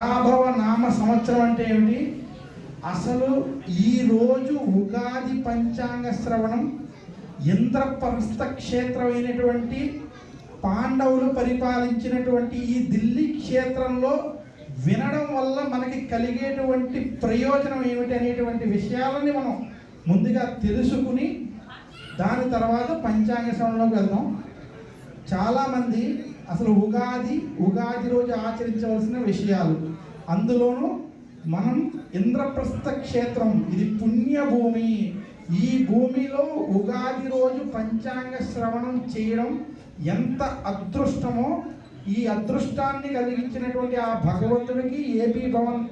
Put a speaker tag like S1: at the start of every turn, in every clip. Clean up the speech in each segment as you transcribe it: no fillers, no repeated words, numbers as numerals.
S1: పరాభవ నామ సంవత్సరం అంటే ఏమిటి? అసలు ఈరోజు ఉగాది పంచాంగ శ్రవణం ఇంద్రప్రస్థ క్షేత్రమైనటువంటి పాండవులు పరిపాలించినటువంటి ఈ ఢిల్లీ క్షేత్రంలో వినడం వల్ల మనకి కలిగేటువంటి ప్రయోజనం ఏమిటి అనేటువంటి విషయాలని మనం ముందుగా తెలుసుకుని దాని తర్వాత పంచాంగ శ్రవణంలోకి వెళ్దాం. చాలామంది అసలు ఉగాది రోజు ఆచరించవలసిన విషయాలు, అందులోనూ మనం ఇంద్రప్రస్థ క్షేత్రం, ఇది పుణ్యభూమి. ఈ భూమిలో ఉగాది రోజు పంచాంగ శ్రవణం చేయడం ఎంత అదృష్టమో, ఈ అదృష్టాన్ని కలిగించినటువంటి ఆ భగవంతుడికి, ఏపీ భవన్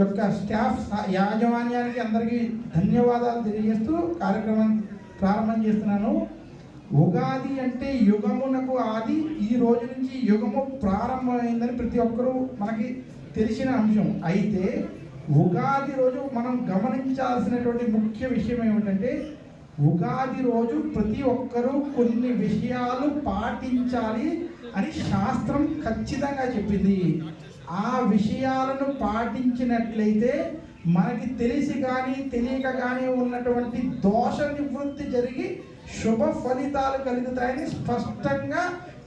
S1: యొక్క స్టాఫ్ యాజమాన్యానికి అందరికీ ధన్యవాదాలు తెలియజేస్తూ కార్యక్రమం ప్రారంభం చేస్తున్నాను. ఉగాది అంటే యుగమునకు ఆది, ఈ రోజు నుంచి యుగము ప్రారంభమైందని ప్రతి ఒక్కరూ మనకి తెలిసిన అంశం. అయితే ఉగాది రోజు మనం గమనించాల్సినటువంటి ముఖ్య విషయం ఏమిటంటే, ఉగాది రోజు ప్రతి ఒక్కరూ కొన్ని విషయాలు పాటించాలి అని శాస్త్రం ఖచ్చితంగా చెప్పింది. ఆ విషయాలను పాటించినట్లయితే మనకి తెలిసి కానీ తెలియక కానీ ఉన్నటువంటి దోష నివృత్తి జరిగి శుభ ఫలితాలు కలుగుతాయని స్పష్టంగా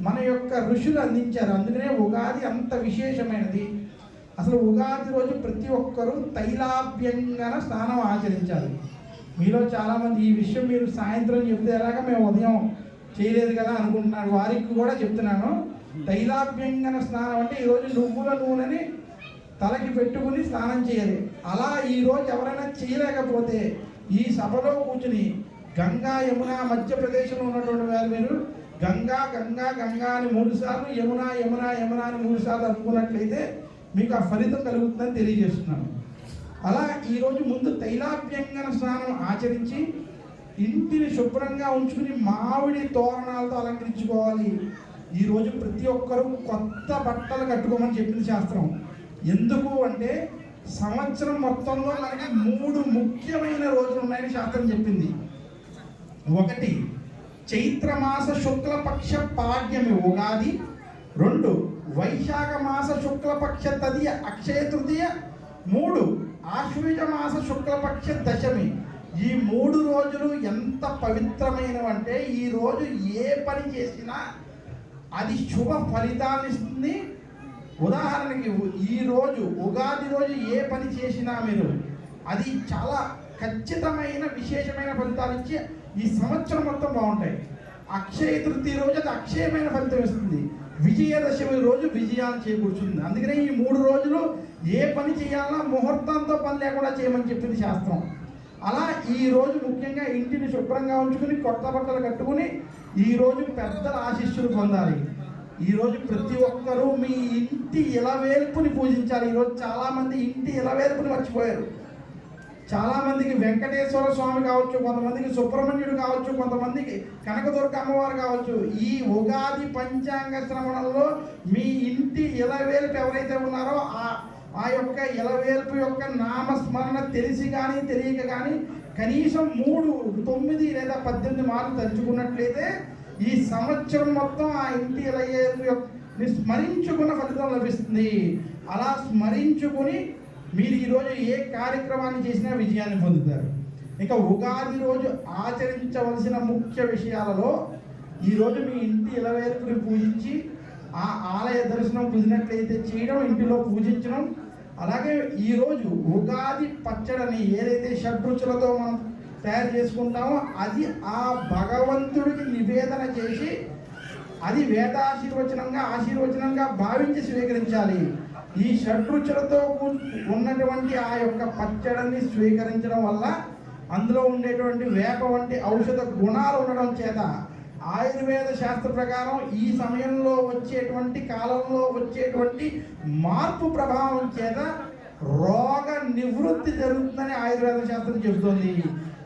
S1: మన యొక్క ఋషులు అందించారు. అందుకనే ఉగాది అంత విశేషమైనది. అసలు ఉగాది రోజు ప్రతి ఒక్కరూ తైలాభ్యంగన స్నానం ఆచరించాలి. మీలో చాలామంది ఈ విషయం మీరు సాయంత్రం చెప్తే ఎలాగా మేము ఉదయం చేయలేదు కదా అనుకుంటున్నారు. వారికి కూడా చెప్తున్నాను, తైలాభ్యంగన స్నానం అంటే ఈరోజు నువ్వుల నూనెని తలకి పెట్టుకుని స్నానం చేయాలి. అలా ఈరోజు ఎవరైనా చేయలేకపోతే ఈ సభలో కూర్చుని గంగా యమున మధ్యప్రదేశ్లో ఉన్నటువంటి వారు మీరు గంగా గంగా గంగా అని 3 సార్లు, యమున యమున యమున అని 3 సార్లు అనుకున్నట్లయితే మీకు ఆ ఫలితం కలుగుతుందని తెలియజేస్తున్నాను. అలా ఈరోజు ముందు తైలాభ్యంగన స్నానం ఆచరించి ఇంటిని శుభ్రంగా ఉంచుకుని మామిడి తోరణాలతో అలంకరించుకోవాలి. ఈరోజు ప్రతి ఒక్కరూ కొత్త బట్టలు కట్టుకోమని చెప్పింది శాస్త్రం. ఎందుకు అంటే సంవత్సరం మొత్తంలో మనకి 3 ముఖ్యమైన రోజులు ఉన్నాయని శాస్త్రం చెప్పింది. 1 చైత్రమాస శుక్లపక్ష పాడ్యమి ఉగాది, 2 వైశాఖ మాస శుక్లపక్ష తదియ అక్షయ తృతీయ, 3 ఆశ్వయుజ మాస శుక్లపక్ష దశమి. ఈ 3 రోజులు ఎంత పవిత్రమైనవంటే ఈ రోజు ఏ పని చేసినా అది శుభ ఫలితాన్ని ఇస్తుంది. ఉదాహరణకి ఈరోజు ఉగాది రోజు ఏ పని చేసినా మీరు అది చాలా ఖచ్చితమైన విశేషమైన ఫలితాలు ఇచ్చి ఈ సంవత్సరం మొత్తం బాగుంటాయి. అక్షయ తృతీయ రోజు అది అక్షయమైన ఫలితం ఇస్తుంది. విజయదశమి రోజు విజయాన్ని చేకూర్చుంది. అందుకనే ఈ 3 రోజులు ఏ పని చేయాలన్నా ముహూర్తంతో పని లేకుండా చేయమని చెప్పింది శాస్త్రం. అలా ఈరోజు ముఖ్యంగా ఇంటిని శుభ్రంగా ఉంచుకుని కొత్త బట్టలు కట్టుకుని ఈరోజు పెద్దల ఆశీస్సులు పొందాలి. ఈరోజు ప్రతి ఒక్కరూ మీ ఇంటి ఇలవేల్పుని పూజించాలి. ఈరోజు చాలామంది ఇంటి ఇలవేల్పుని మర్చిపోయారు. చాలామందికి వెంకటేశ్వర స్వామి కావచ్చు, కొంతమందికి సుబ్రహ్మణ్యుడు కావచ్చు, కొంతమందికి కనకదుర్గ అమ్మవారు కావచ్చు. ఈ ఉగాది పంచాంగ శ్రవణంలో మీ ఇంటి ఇలవేల్పు ఎవరైతే ఉన్నారో ఆ యొక్క ఇలవేల్పు యొక్క నామస్మరణ తెలిసి కానీ తెలియక కానీ కనీసం 3, 9 లేదా 18 మార్లు తలుచుకున్నట్లయితే ఈ సంవత్సరం మొత్తం ఆ ఇంటి ఇలవేల్పు స్మరించుకున్న ఫలితం లభిస్తుంది. అలా స్మరించుకుని మీరు ఈరోజు ఏ కార్యక్రమాన్ని చేసినా విజయాన్ని పొందుతారు. ఇంకా ఉగాది రోజు ఆచరించవలసిన ముఖ్య విషయాలలో ఈరోజు మీ ఇంటి ఇలవేల్పుని పూజించి ఆ ఆలయ దర్శనం కుదిరినట్లయితే చేయడం, ఇంటిలో పూజించడం. అలాగే ఈరోజు ఉగాది పచ్చడిని ఏదైతే షడ్రుచులతో మనం తయారు చేసుకుంటామో అది ఆ భగవంతుడికి నివేదన చేసి అది ఆశీర్వచనంగా భావించి స్వీకరించాలి. ఈ షడ్రుచులతో ఉన్నటువంటి ఆ యొక్క పచ్చడిని స్వీకరించడం వల్ల అందులో ఉండేటువంటి వేప వంటి ఔషధ గుణాలు ఉండడం చేత ఆయుర్వేద శాస్త్ర ప్రకారం ఈ సమయంలో వచ్చేటువంటి కాలంలో వచ్చేటువంటి మార్పు ప్రభావం చేత రోగ నివృత్తి జరుగుతుందని ఆయుర్వేద శాస్త్రం చెబుతుంది.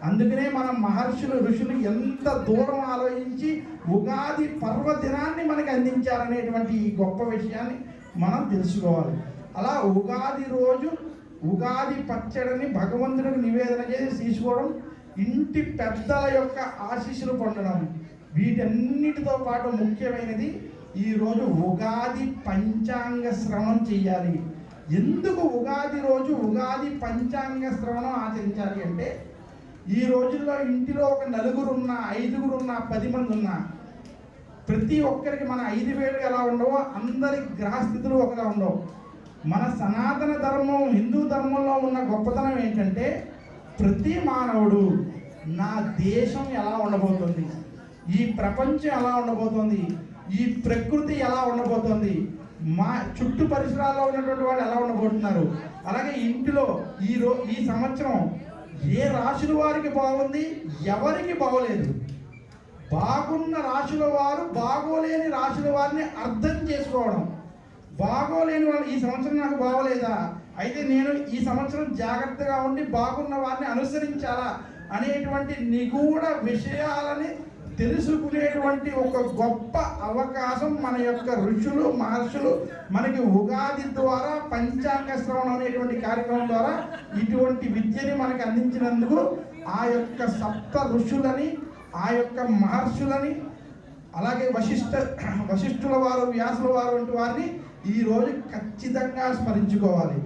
S1: అందుకనే మన మహర్షులు ఋషులు ఎంత దూరం ఆలోచించి ఉగాది పర్వదినాన్ని మనకి అందించారనేటువంటి ఈ గొప్ప విషయాన్ని మనం తెలుసుకోవాలి. అలా ఉగాది రోజు ఉగాది పచ్చడిని భగవంతుడికి నివేదన చేసి తీసుకోవడం, ఇంటి పెద్దల యొక్క ఆశీస్సులు పొందడం, వీటన్నిటితో పాటు ముఖ్యమైనది ఈరోజు ఉగాది పంచాంగ శ్రవణం చేయాలి. ఎందుకు ఉగాది రోజు ఉగాది పంచాంగ శ్రవణం ఆచరించాలి అంటే, ఈ రోజుల్లో ఇంటిలో ఒక నలుగురు ఉన్నా, ఐదుగురు ఉన్నా, 10 మంది ఉన్నా, ప్రతి ఒక్కరికి మన 5 వేలు ఎలా ఉండవో అందరి గ్రహస్థితులు ఒకలా ఉండవు. మన సనాతన ధర్మం, హిందూ ధర్మంలో ఉన్న గొప్పతనం ఏంటంటే, ప్రతి మానవుడు నా దేశం ఎలా ఉండబోతుంది, ఈ ప్రపంచం ఎలా ఉండబోతుంది, ఈ ప్రకృతి ఎలా ఉండబోతుంది, మా చుట్టూ పరిసరాల్లో ఉన్నటువంటి వాళ్ళు ఎలా ఉండబోతున్నారు, అలాగే ఇంటిలో ఈ సంవత్సరం ఏ రాశుల వారికి బాగుంది, ఎవరికి బాగోలేదు, బాగున్న రాశుల వారు బాగోలేని రాశుల వారిని అర్థం చేసుకోవడం, బాగోలేని వాళ్ళు ఈ సంవత్సరం నాకు బాగోలేదా, అయితే నేను ఈ సంవత్సరం జాగ్రత్తగా ఉండి బాగున్న వారిని అనుసరించాలా అనేటువంటి నిగూఢ విషయాలని తెలుసుకునేటువంటి ఒక గొప్ప అవకాశం మన యొక్క ఋషులు, మహర్షులు మనకి ఉగాది ద్వారా పంచాంగ శ్రవణం అనేటువంటి కార్యక్రమం ద్వారా ఇటువంటి విద్యని మనకి అందించినందుకు ఆ యొక్క సప్త ఋషులని, ఆ యొక్క మహర్షులని, అలాగే వశిష్ఠుల వారు, వ్యాసుల వారు వంటి వారిని ఈరోజు ఖచ్చితంగా స్మరించుకోవాలి.